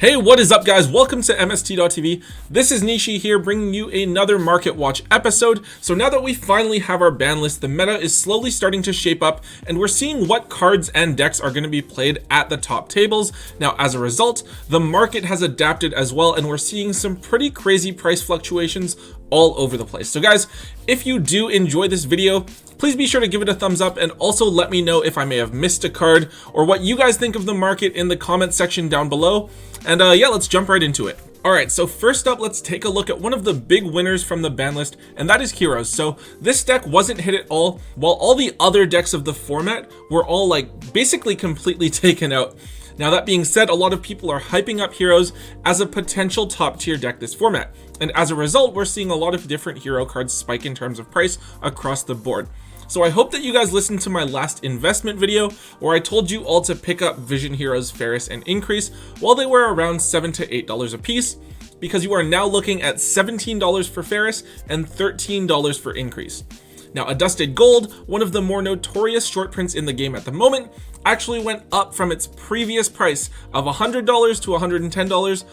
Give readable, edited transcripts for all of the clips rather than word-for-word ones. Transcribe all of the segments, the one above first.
Hey, what is up guys? Welcome to MST.TV. This is Nishi here bringing you another Market Watch episode. So now that we finally have our ban list, the meta is slowly starting to shape up and we're seeing what cards and decks are going to be played at the top tables. Now as a result, the market has adapted as well and we're seeing some pretty crazy price fluctuations all over the place. So guys, if you do enjoy this video, please be sure to give it a thumbs up and also let me know if I may have missed a card or what you guys think of the market in the comment section down below. And yeah, let's jump right into it. Alright, so first up, let's take a look at one of the big winners from the ban list, and that is Heroes. So this deck wasn't hit at all, while all the other decks of the format were all like basically completely taken out. Now that being said, a lot of people are hyping up Heroes as a potential top tier deck this format. And as a result, we're seeing a lot of different hero cards spike in terms of price across the board. So I hope that you guys listened to my last investment video where I told you all to pick up Vision Heroes, Ferris, and Increase while they were around $7 to $8 a piece, because you are now looking at $17 for Ferris and $13 for Increase. Now, a Dusted Gold, one of the more notorious short prints in the game at the moment, actually went up from its previous price of $100 to $110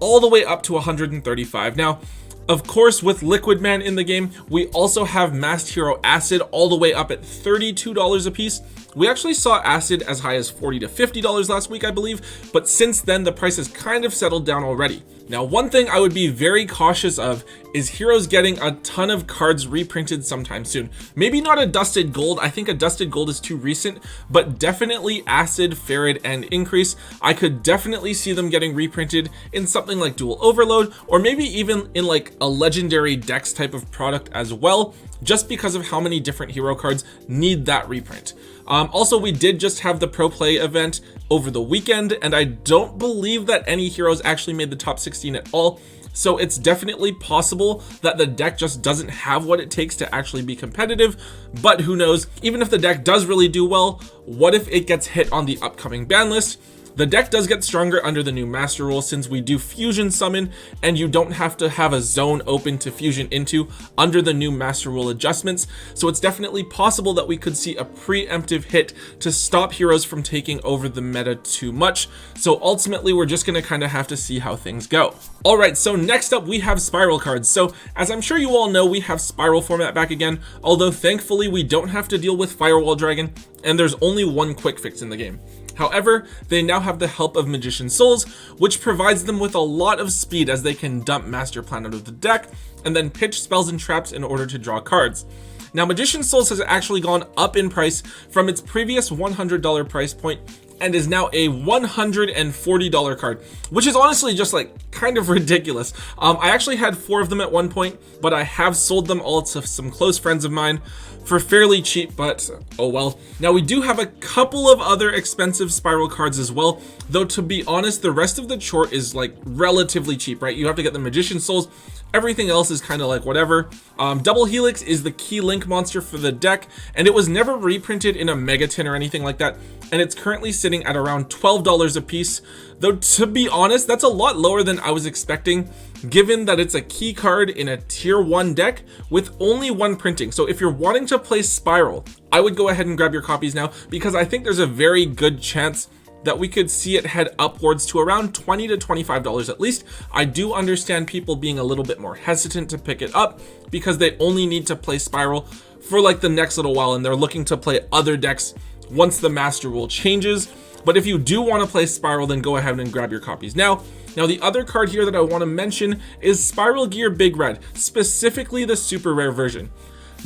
all the way up to $135. Now, of course, with Liquid Man in the game, we also have Masked Hero Acid all the way up at $32 a piece. We actually saw Acid as high as $40 to $50 last week, I believe, but since then the price has kind of settled down already. Now, one thing I would be very cautious of is Heroes getting a ton of cards reprinted sometime soon. Maybe not a Dusted Gold, I think a Dusted Gold is too recent, but definitely Acid, Ferret, and Increase. I could definitely see them getting reprinted in something like Dual Overload, or maybe even in like a Legendary Dex type of product as well, just because of how many different hero cards need that reprint. Also, we did just have the Pro Play event over the weekend, and I don't believe that any heroes actually made the top 16 at all. So it's definitely possible that the deck just doesn't have what it takes to actually be competitive, but who knows? Even if the deck does really do well, what if it gets hit on the upcoming ban list? The deck does get stronger under the new master rule since we do fusion summon and you don't have to have a zone open to fusion into under the new master rule adjustments. So it's definitely possible that we could see a preemptive hit to stop heroes from taking over the meta too much. So ultimately, we're just going to kind of have to see how things go. All right, so next up we have Spiral cards. So as I'm sure you all know, we have Spiral format back again, although thankfully we don't have to deal with Firewall Dragon and there's only one quick fix in the game. However, they now have the help of Magician Souls, which provides them with a lot of speed as they can dump Master Plan out of the deck and then pitch spells and traps in order to draw cards. Now, Magician Souls has actually gone up in price from its previous $100 price point and is now a $140 card, which is honestly just like kind of ridiculous. I actually had 4 of them at one point, but I have sold them all to some close friends of mine for fairly cheap, but oh well. Now we do have a couple of other expensive Spiral cards as well, though to be honest, the rest of the chart is like relatively cheap, right? You have to get the Magician Souls. Everything else is kind of like whatever. Double Helix is the key link monster for the deck, and it was never reprinted in a Megatin or anything like that, and it's currently sitting at around $12 a piece, though to be honest, that's a lot lower than I was expecting, given that it's a key card in a tier 1 deck with only one printing. So if you're wanting to play Spiral, I would go ahead and grab your copies now, because I think there's a very good chance that we could see it head upwards to around $20 to $25 at least. I do understand people being a little bit more hesitant to pick it up because they only need to play Spiral for like the next little while and they're looking to play other decks once the master rule changes. But if you do want to play Spiral, then go ahead and grab your copies now. Now, the other card here that I want to mention is Spiral Gear Big Red, specifically the super rare version.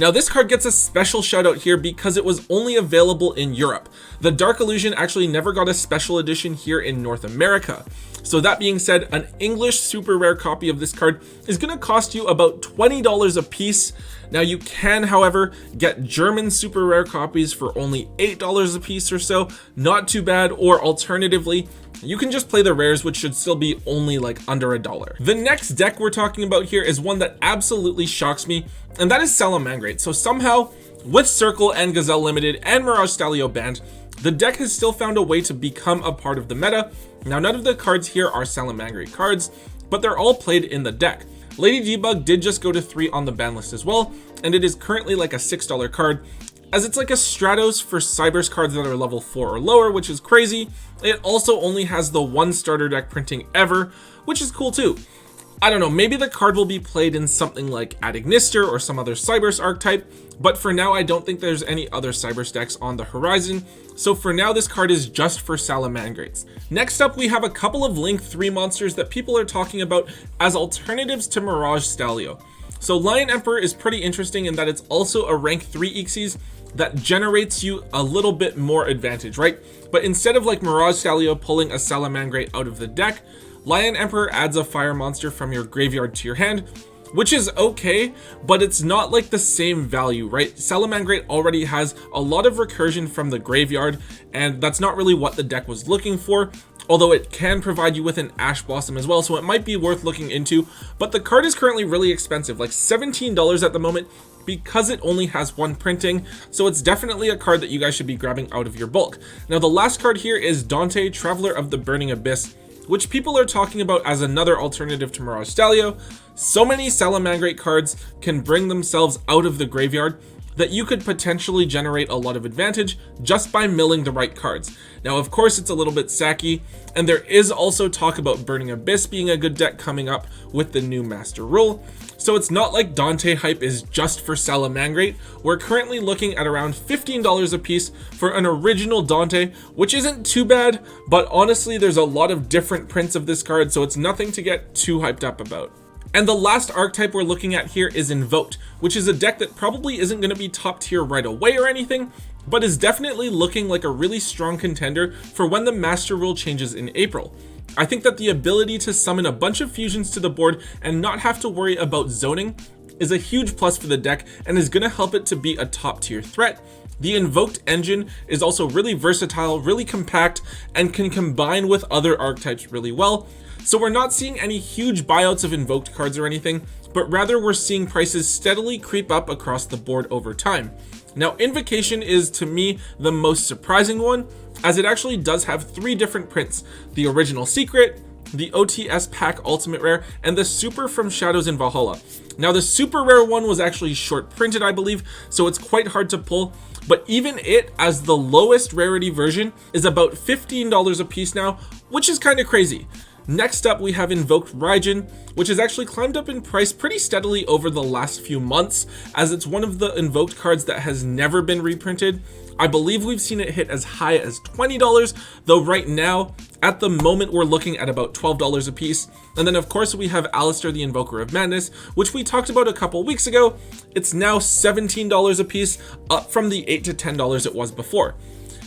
Now, this card gets a special shout out here because it was only available in Europe. The Dark Illusion actually never got a special edition here in North America. So that being said, an English super rare copy of this card is going to cost you about $20 a piece. Now you can, however, get German super rare copies for only $8 a piece or so, not too bad, or alternatively, you can just play the rares, which should still be only like under $1. The next deck we're talking about here is one that absolutely shocks me, and that is Salamangreat. So somehow, with Circle and Gazelle Limited and Mirage Stalio banned, the deck has still found a way to become a part of the meta. Now, none of the cards here are Salamangreat cards, but they're all played in the deck. Lady Debug did just go to 3 on the ban list as well, and it is currently like a $6 card. as it's like a Stratos for Cybers cards that are level 4 or lower, which is crazy. It also only has the one starter deck printing ever, which is cool too. I don't know, maybe the card will be played in something like Adignister or some other Cybers archetype, but for now I don't think there's any other Cybers decks on the horizon, so for now this card is just for Salamangreats. Next up, we have a couple of Link 3 monsters that people are talking about as alternatives to Mirage Stalio. So Lion Emperor is pretty interesting in that it's also a rank 3 Xyz that generates you a little bit more advantage, right? But instead of like Mirage Stalio pulling a Salamangreat out of the deck, Lion Emperor adds a fire monster from your graveyard to your hand, which is okay, but it's not like the same value, right? Salamangreat already has a lot of recursion from the graveyard, and that's not really what the deck was looking for, although it can provide you with an Ash Blossom as well, so it might be worth looking into. But the card is currently really expensive, like $17 at the moment, because it only has one printing, so it's definitely a card that you guys should be grabbing out of your bulk. Now the last card here is Dante, Traveler of the Burning Abyss, which people are talking about as another alternative to Mirage Stalio. So many Salamangreat cards can bring themselves out of the graveyard that you could potentially generate a lot of advantage just by milling the right cards. Now of course it's a little bit sacky, and there is also talk about Burning Abyss being a good deck coming up with the new Master Rule. So it's not like Dante hype is just for Salamangreat. We're currently looking at around $15 a piece for an original Dante, which isn't too bad, but honestly there's a lot of different prints of this card, so it's nothing to get too hyped up about. And the last archetype we're looking at here is Invoked, which is a deck that probably isn't going to be top tier right away or anything, but is definitely looking like a really strong contender for when the Master Rule changes in April. I think that the ability to summon a bunch of fusions to the board and not have to worry about zoning is a huge plus for the deck and is going to help it to be a top tier threat. The Invoked engine is also really versatile, really compact, and can combine with other archetypes really well. So we're not seeing any huge buyouts of Invoked cards or anything, but rather we're seeing prices steadily creep up across the board over time. Now Invocation is to me the most surprising one, as it actually does have 3 different prints: the original secret, the OTS pack ultimate rare, and the super from Shadows in Valhalla. Now the super rare one was actually short printed, I believe, so it's quite hard to pull, but even it as the lowest rarity version is about $15 a piece now, which is kind of crazy. Next up, we have Invoked Raijin, which has actually climbed up in price pretty steadily over the last few months, as it's one of the Invoked cards that has never been reprinted. I believe we've seen it hit as high as $20, though right now, at the moment, we're looking at about $12 a piece. And then of course we have Alistair the Invoker of Madness, which we talked about a couple weeks ago. It's now $17 a piece, up from the $8 to $10 it was before.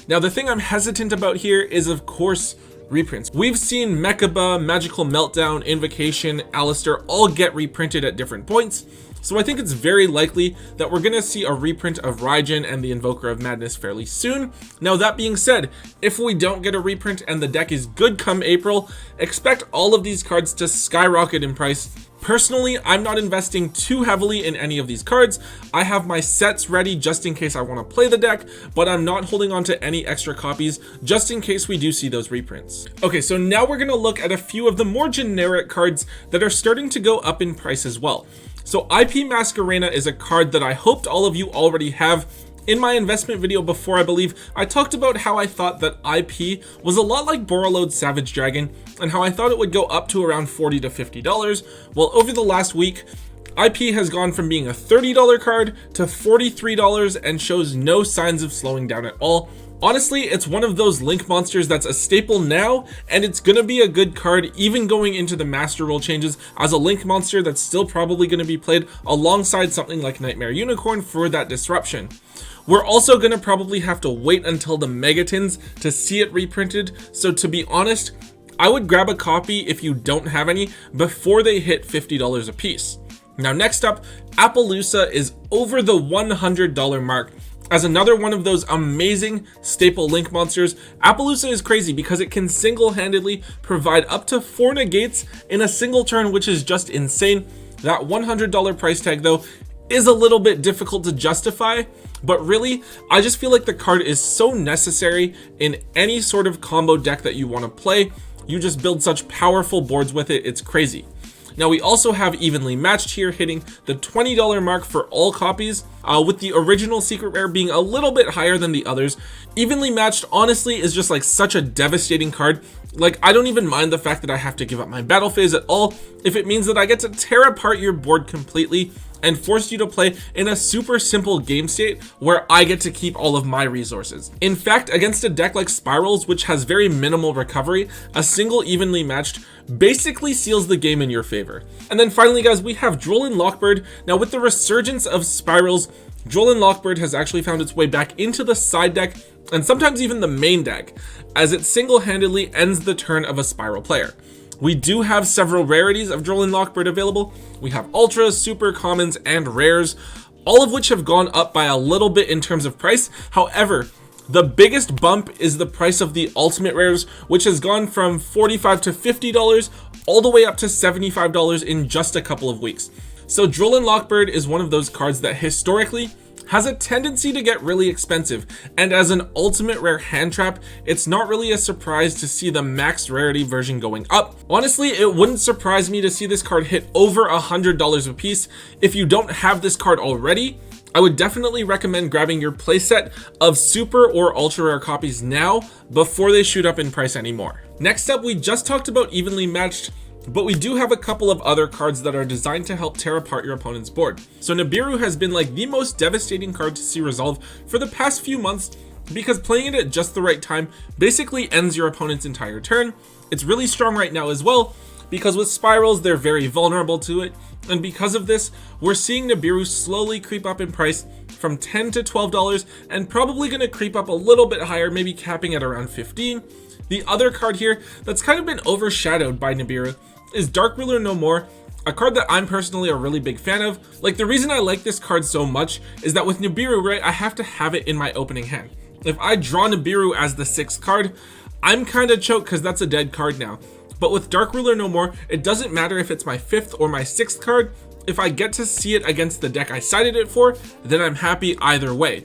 Now the thing I'm hesitant about here is of course reprints. We've seen Mechaba, Magical Meltdown, Invocation, Alistair all get reprinted at different points, so I think it's very likely that we're gonna see a reprint of Raijin and the Invoker of Madness fairly soon. Now that being said, if we don't get a reprint and the deck is good come April, expect all of these cards to skyrocket in price. Personally, I'm not investing too heavily in any of these cards. I have my sets ready just in case I want to play the deck, but I'm not holding on to any extra copies just in case we do see those reprints. Okay, so now we're going to look at a few of the more generic cards that are starting to go up in price as well. So IP Masquerena is a card that I hoped all of you already have. In my investment video before, I believe, I talked about how I thought that IP was a lot like Borreload Savage Dragon, and how I thought it would go up to around $40 to $50. Well, over the last week, IP has gone from being a $30 card to $43 and shows no signs of slowing down at all. Honestly, it's one of those Link monsters that's a staple now, and it's gonna be a good card even going into the Master Rule changes as a Link monster that's still probably gonna be played alongside something like Nightmare Unicorn for that disruption. We're also gonna probably have to wait until the Megatons to see it reprinted, so to be honest, I would grab a copy if you don't have any before they hit $50 a piece. Now next up, Appaloosa is over the $100 mark. As another one of those amazing staple Link monsters, Appaloosa is crazy because it can single-handedly provide up to 4 negates in a single turn, which is just insane. That $100 price tag though is a little bit difficult to justify, but really, I just feel like the card is so necessary in any sort of combo deck that you want to play. You just build such powerful boards with it, it's crazy. Now we also have Evenly Matched here hitting the $20 mark for all copies, with the original secret rare being a little bit higher than the others. Evenly Matched honestly is just like such a devastating card. Like, I don't even mind the fact that I have to give up my battle phase at all if it means that I get to tear apart your board completely and force you to play in a super simple game state where I get to keep all of my resources. In fact, against a deck like Spirals, which has very minimal recovery, a single Evenly Matched basically seals the game in your favor. And then finally, guys, we have Droll Lockbird. Now, with the resurgence of Spirals, Droll Lockbird has actually found its way back into the side deck and sometimes even the main deck, as it single-handedly ends the turn of a Spiral player. We do have several rarities of Droll Lockbird available. We have Ultras, Super Commons, and Rares, all of which have gone up by a little bit in terms of price. However, the biggest bump is the price of the Ultimate Rares, which has gone from $45 to $50 all the way up to $75 in just a couple of weeks. So Droll Lockbird is one of those cards that historically has a tendency to get really expensive, and as an ultimate rare hand trap, it's not really a surprise to see the max rarity version going up. Honestly, it wouldn't surprise me to see this card hit over $100 a piece. If you don't have this card already, I would definitely recommend grabbing your playset of super or ultra rare copies now before they shoot up in price anymore. Next up, we just talked about Evenly Matched, but we do have a couple of other cards that are designed to help tear apart your opponent's board. So Nibiru has been like the most devastating card to see resolve for the past few months, because playing it at just the right time basically ends your opponent's entire turn. It's really strong right now as well, because with Spirals, they're very vulnerable to it. And because of this, we're seeing Nibiru slowly creep up in price from $10 to $12 and probably going to creep up a little bit higher, maybe capping at around $15. The other card here that's kind of been overshadowed by Nibiru is Dark Ruler No More, a card that I'm personally a really big fan of. Like, the reason I like this card so much is that with Nibiru, right, I have to have it in my opening hand. If I draw Nibiru as the 6th card, I'm kind of choked because that's a dead card now. But with Dark Ruler No More, it doesn't matter if it's my 5th or my 6th card. If I get to see it against the deck I sided it for, then I'm happy either way.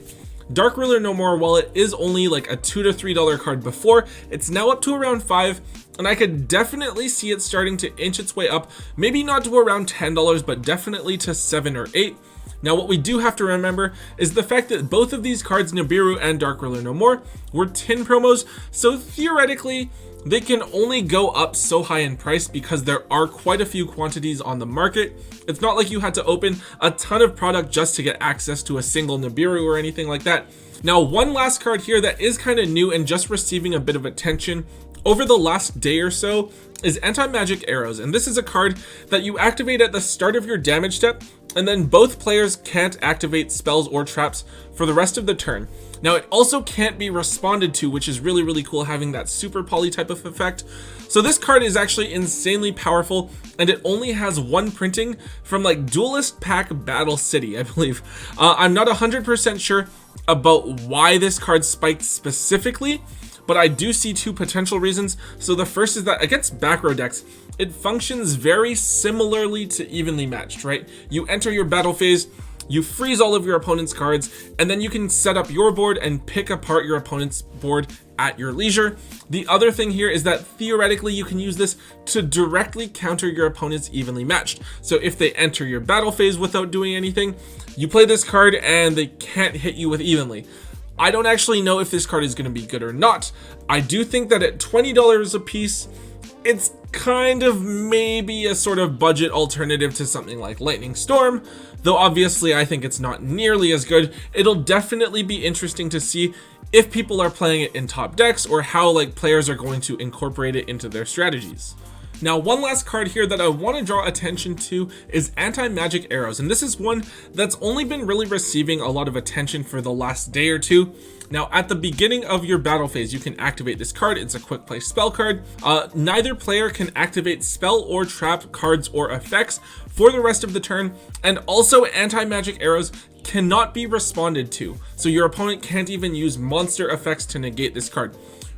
Dark Ruler No More, while it is only like a $2 to $3 card before, it's now up to around $5, and I could definitely see it starting to inch its way up, maybe not to around $10, but definitely to $7 or $8. Now, what we do have to remember is the fact that both of these cards, Nibiru and Dark Ruler No More, were tin promos, so theoretically, they can only go up so high in price because there are quite a few quantities on the market. It's not like you had to open a ton of product just to get access to a single Nibiru or anything like that. Now, one last card here that is kind of new and just receiving a bit of attention over the last day or so is Anti-Magic Arrows, and this is a card that you activate at the start of your damage step, and then both players can't activate spells or traps for the rest of the turn. Now, it also can't be responded to, which is really, really cool, having that super poly type of effect. So this card is actually insanely powerful, and it only has one printing from like Duelist Pack Battle City, I believe. I'm not 100% sure about why this card spiked specifically, but I do see two potential reasons. So the first is that against back row decks, it functions very similarly to Evenly Matched, right? You enter your battle phase, you freeze all of your opponent's cards, and then you can set up your board and pick apart your opponent's board at your leisure. The other thing here is that theoretically you can use this to directly counter your opponent's Evenly Matched. So if they enter your battle phase without doing anything, you play this card and they can't hit you with Evenly. I don't actually know if this card is going to be good or not. I do think that at $20 a piece, it's kind of maybe a sort of budget alternative to something like Lightning Storm, though obviously I think it's not nearly as good. It'll definitely be interesting to see if people are playing it in top decks or how like players are going to incorporate it into their strategies. Now, one last card here that I want to draw attention to is Anti-Magic Arrows, and this is one that's only been really receiving a lot of attention for the last day or two. Now, at the beginning of your battle phase, you can activate this card. It's a quick play spell card. Neither player can activate spell or trap cards or effects for the rest of the turn, and also Anti-Magic Arrows cannot be responded to, so your opponent can't even use monster effects to negate this card.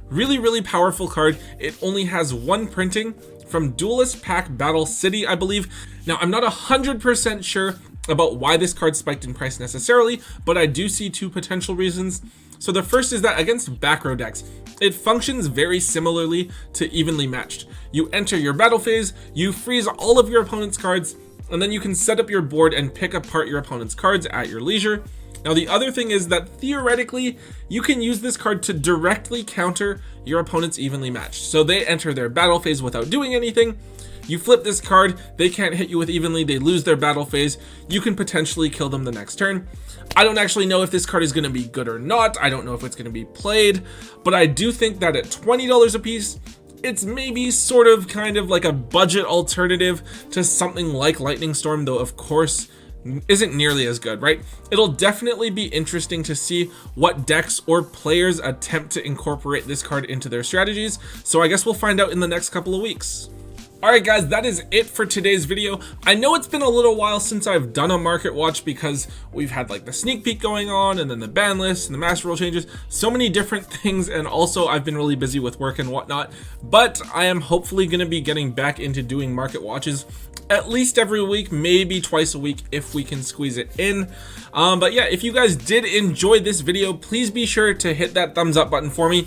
Really, really powerful card. It only has one printing from Duelist Pack Battle City, I believe. Now, I'm not 100% sure about why this card spiked in price necessarily, but I do see two potential reasons. So the first is that against back row decks, it functions very similarly to evenly matched. You enter your battle phase, you freeze all of your opponent's cards, and then you can set up your board and pick apart your opponent's cards at your leisure. Now the other thing is that theoretically, you can use this card to directly counter your opponent's evenly matched. So they enter their battle phase without doing anything. You flip this card, they can't hit you with evenly, they lose their battle phase. You can potentially kill them the next turn. I don't actually know if this card is going to be good or not. I don't know if it's going to be played, but I do think that at $20 a piece, it's maybe sort of kind of like a budget alternative to something like Lightning Storm, though of course isn't nearly as good, right? It'll definitely be interesting to see what decks or players attempt to incorporate this card into their strategies, so I guess we'll find out in the next couple of weeks. Alright guys, that is it for today's video. I know it's been a little while since I've done a market watch because we've had like the sneak peek going on and then the ban list and the master rule changes, so many different things, and also I've been really busy with work and whatnot, but I am hopefully going to be getting back into doing market watches at least every week, maybe twice a week if we can squeeze it in. But yeah, if you guys did enjoy this video, please be sure to hit that thumbs up button for me.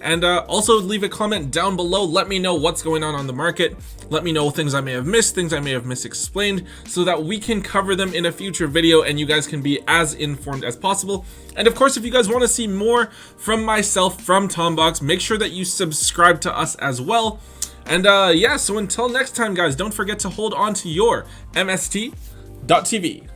And also leave a comment down below. Let me know what's going on the market. Let me know things I may have missed, things I may have misexplained, so that we can cover them in a future video and you guys can be as informed as possible. And of course, if you guys want to see more from myself, from Tombox, make sure that you subscribe to us as well. And yeah, so until next time guys, don't forget to hold on to your MST.TV.